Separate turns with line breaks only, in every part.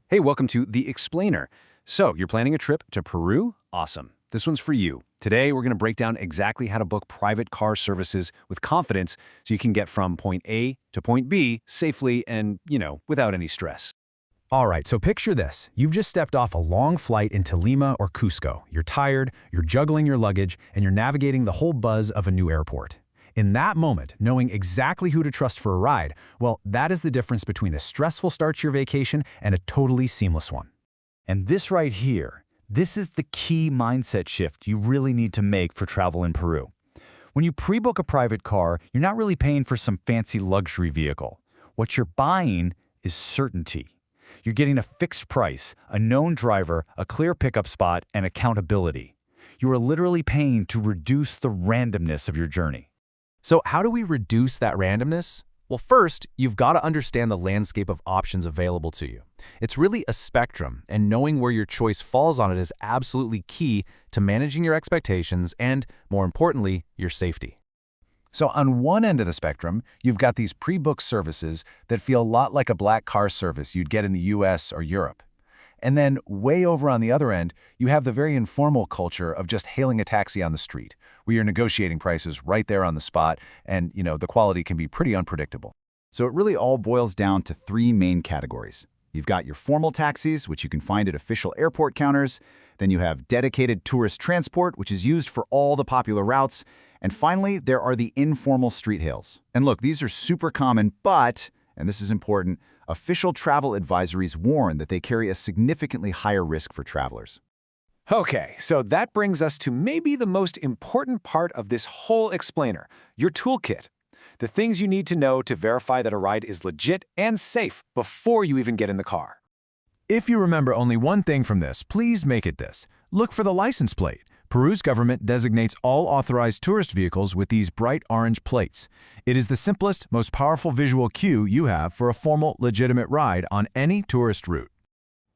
Hey, welcome to The Explainer. So, you're planning a trip to Peru? Awesome. This one's for you. Today, we're going to break down exactly how to book private car services with confidence so you can get from point A to point B safely and, without any stress.
All right, so picture this. You've just stepped off a long flight into Lima or Cusco. You're tired, you're juggling your luggage, and you're navigating the whole buzz of a new airport. In that moment, knowing exactly who to trust for a ride, well, that is the difference between a stressful start to your vacation and a totally seamless one.
And this right here, this is the key mindset shift you really need to make for travel in Peru. When you pre-book a private car, you're not really paying for some fancy luxury vehicle. What you're buying is certainty. You're getting a fixed price, a known driver, a clear pickup spot, and accountability. You are literally paying to reduce the randomness of your journey.
So how do we reduce that randomness? Well, first, you've got to understand the landscape of options available to you. It's really a spectrum, and knowing where your choice falls on it is absolutely key to managing your expectations and, more importantly, your safety.
So on one end of the spectrum, you've got these pre-booked services that feel a lot like a black car service you'd get in the US or Europe. And then way over on the other end, you have the very informal culture of just hailing a taxi on the street, where you're negotiating prices right there on the spot, and, the quality can be pretty unpredictable.
So it really all boils down to three main categories. You've got your formal taxis, which you can find at official airport counters. Then you have dedicated tourist transport, which is used for all the popular routes. And finally, there are the informal street hails. And look, these are super common, but, and this is important, official travel advisories warn that they carry a significantly higher risk for travelers.
Okay, so that brings us to maybe the most important part of this whole explainer, your toolkit. The things you need to know to verify that a ride is legit and safe before you even get in the car.
If you remember only one thing from this, please make it this. Look for the license plate. Peru's government designates all authorized tourist vehicles with these bright orange plates. It is the simplest, most powerful visual cue you have for a formal, legitimate ride on any tourist route.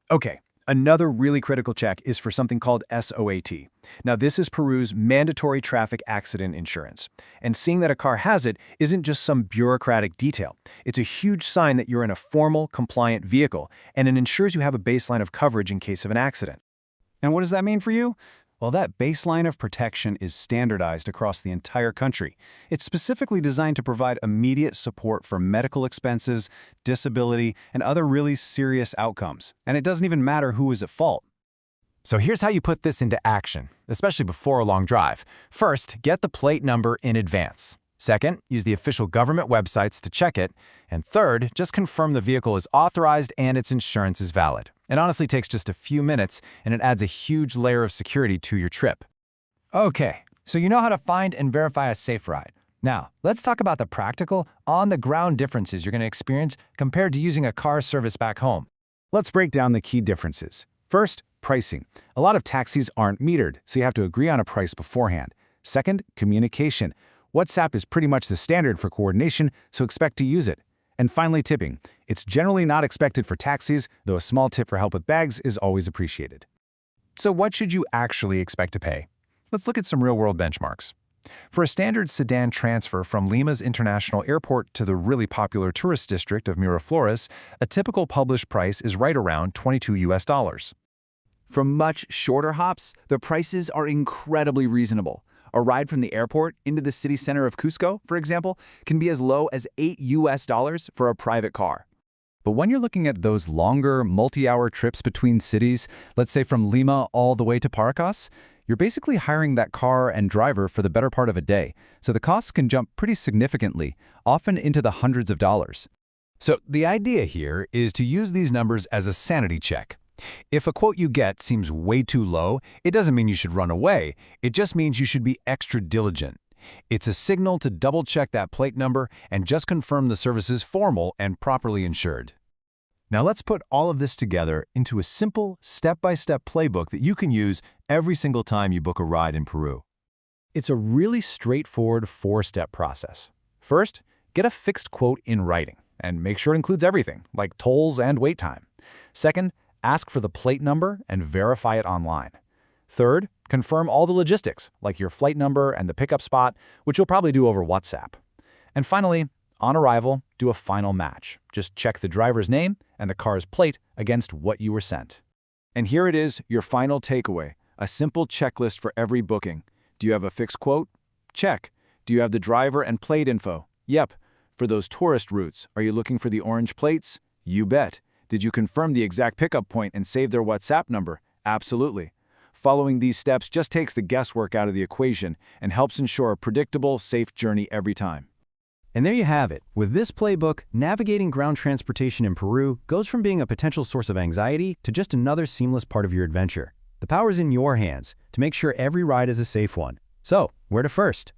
Okay, another really critical check is for something called SOAT. Now, this is Peru's mandatory traffic accident insurance. And seeing that a car has it isn't just some bureaucratic detail. It's a huge sign that you're in a formal, compliant vehicle, and it ensures you have a baseline of coverage in case of an accident. And what does that mean for you? Well, that baseline of protection is standardized across the entire country. It's specifically designed to provide immediate support for medical expenses, disability, and other really serious outcomes. And it doesn't even matter who is at fault.
So here's how you put this into action, especially before a long drive. First, get the plate number in advance. Second, use the official government websites to check it. And third, just confirm the vehicle is authorized and its insurance is valid. It honestly takes just a few minutes, and it adds a huge layer of security to your trip.
Okay, so you know how to find and verify a safe ride. Now, let's talk about the practical, on-the-ground differences you're going to experience compared to using a car service back home.
Let's break down the key differences. First, pricing. A lot of taxis aren't metered, so you have to agree on a price beforehand. Second, communication. WhatsApp is pretty much the standard for coordination, so expect to use it. And finally, tipping. It's generally not expected for taxis, though a small tip for help with bags is always appreciated.
So what should you actually expect to pay? Let's look at some real-world benchmarks. For a standard sedan transfer from Lima's International Airport to the really popular tourist district of Miraflores, a typical published price is right around $22.
For much shorter hops, the prices are incredibly reasonable. A ride from the airport into the city center of Cusco, for example, can be as low as $8 for a private car.
But when you're looking at those longer, multi-hour trips between cities, let's say from Lima all the way to Paracas, you're basically hiring that car and driver for the better part of a day, so the costs can jump pretty significantly, often into the hundreds of dollars.
So the idea here is to use these numbers as a sanity check. If a quote you get seems way too low, it doesn't mean you should run away. It just means you should be extra diligent. It's a signal to double-check that plate number and just confirm the service is formal and properly insured. Now let's put all of this together into a simple, step-by-step playbook that you can use every single time you book a ride in Peru.
It's a really straightforward four-step process. First, get a fixed quote in writing, and make sure it includes everything, like tolls and wait time. Second, ask for the plate number and verify it online. Third, confirm all the logistics, like your flight number and the pickup spot, which you'll probably do over WhatsApp. And finally, on arrival, do a final match. Just check the driver's name and the car's plate against what you were sent.
And here it is, your final takeaway, a simple checklist for every booking. Do you have a fixed quote? Check. Do you have the driver and plate info? Yep. For those tourist routes, are you looking for the orange plates? You bet. Did you confirm the exact pickup point and save their WhatsApp number? Absolutely. Following these steps just takes the guesswork out of the equation and helps ensure a predictable, safe journey every time.
And there you have it. With this playbook, navigating ground transportation in Peru goes from being a potential source of anxiety to just another seamless part of your adventure. The power's in your hands to make sure every ride is a safe one. So, where to first?